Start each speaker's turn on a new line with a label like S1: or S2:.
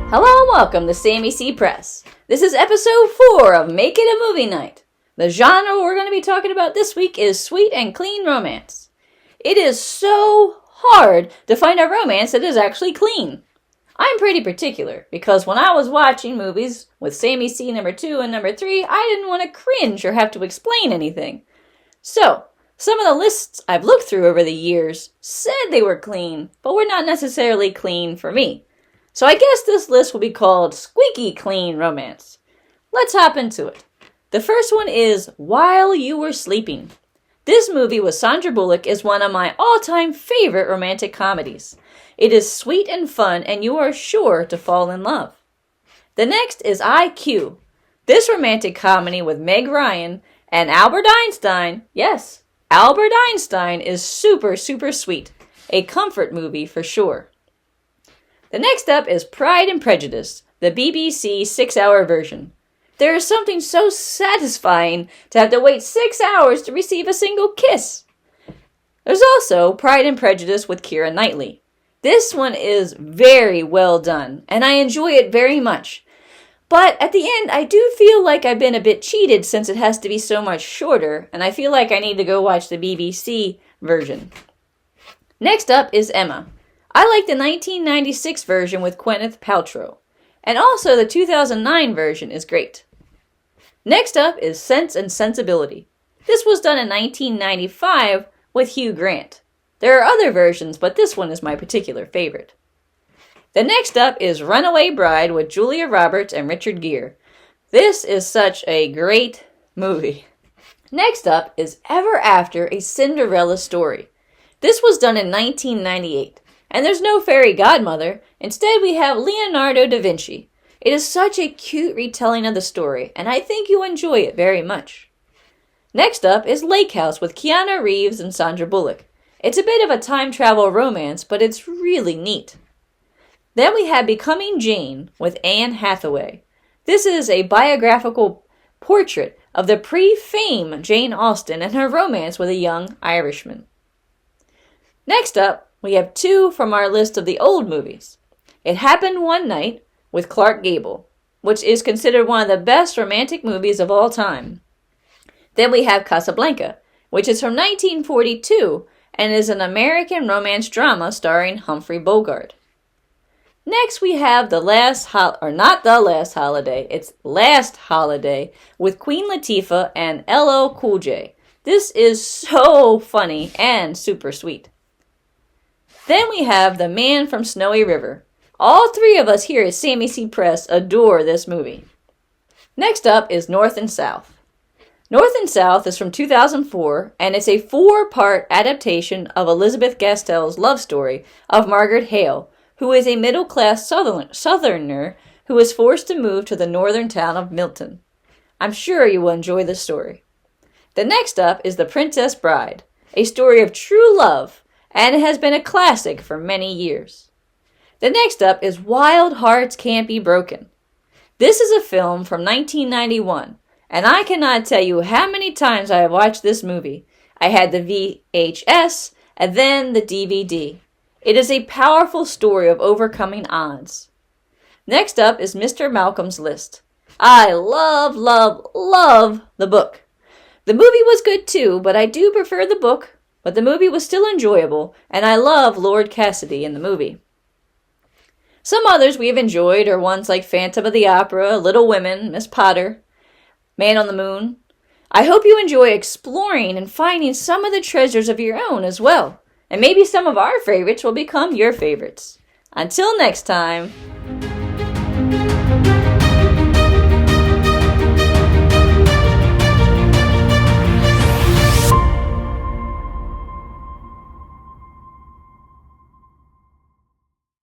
S1: Hello and welcome to Sammy C. Press. This is episode 4 of Make It a Movie Night. The genre we're going to be talking about this week is sweet and clean romance. It is so hard to find a romance that is actually clean. I'm pretty particular because when I was watching movies with Sammy C number 2 and number 3, I didn't want to cringe or have to explain anything. So, some of the lists I've looked through over the years said they were clean, but were not necessarily clean for me. So I guess this list will be called squeaky-clean romance. Let's hop into it. The first one is While You Were Sleeping. This movie with Sandra Bullock is one of my all-time favorite romantic comedies. It is sweet and fun, and you are sure to fall in love. The next is IQ. This romantic comedy with Meg Ryan and Albert Einstein, yes, Albert Einstein, is super sweet. A comfort movie for sure. The next up is Pride and Prejudice, the BBC 6-hour version. There is something so satisfying to have to wait 6 hours to receive a single kiss. There's also Pride and Prejudice with Keira Knightley. This one is very well done, and I enjoy it very much. But at the end, I do feel like I've been a bit cheated since it has to be so much shorter, and I feel like I need to go watch the BBC version. Next up is Emma. I like the 1996 version with Gwyneth Paltrow, and also the 2009 version is great. Next up is Sense and Sensibility. This was done in 1995 with Hugh Grant. There are other versions, but this one is my particular favorite. The next up is Runaway Bride with Julia Roberts and Richard Gere. This is such a great movie. Next up is Ever After, A Cinderella Story. This was done in 1998. And there's no fairy godmother. Instead, we have Leonardo da Vinci. It is such a cute retelling of the story, and I think you'll enjoy it very much. Next up is Lake House with Keanu Reeves and Sandra Bullock. It's a bit of a time travel romance, but it's really neat. Then we have Becoming Jane with Anne Hathaway. This is a biographical portrait of the pre-fame Jane Austen and her romance with a young Irishman. Next up, we have 2 from our list of the old movies. It Happened One Night with Clark Gable, which is considered one of the best romantic movies of all time. Then we have Casablanca, which is from 1942 and is an American romance drama starring Humphrey Bogart. Next we have Last Holiday with Queen Latifah and LL Cool J. This is so funny and super sweet. Then we have The Man from Snowy River. All 3 of us here at Sammy C. Press adore this movie. Next up is North and South. North and South is from 2004, and it's a 4-part adaptation of Elizabeth Gastell's love story of Margaret Hale, who is a middle-class southerner who is forced to move to the northern town of Milton. I'm sure you will enjoy this story. The next up is The Princess Bride, a story of true love, and it has been a classic for many years. The next up is Wild Hearts Can't Be Broken. This is a film from 1991, and I cannot tell you how many times I have watched this movie. I had the VHS and then the DVD. It is a powerful story of overcoming odds. Next up is Mr. Malcolm's List. I love the book. The movie was good too, but I do prefer the book. But the movie was still enjoyable, and I love Lord Cassidy in the movie. Some others we have enjoyed are ones like Phantom of the Opera, Little Women, Miss Potter, Man on the Moon. I hope you enjoy exploring and finding some of the treasures of your own as well, and maybe some of our favorites will become your favorites. Until next time.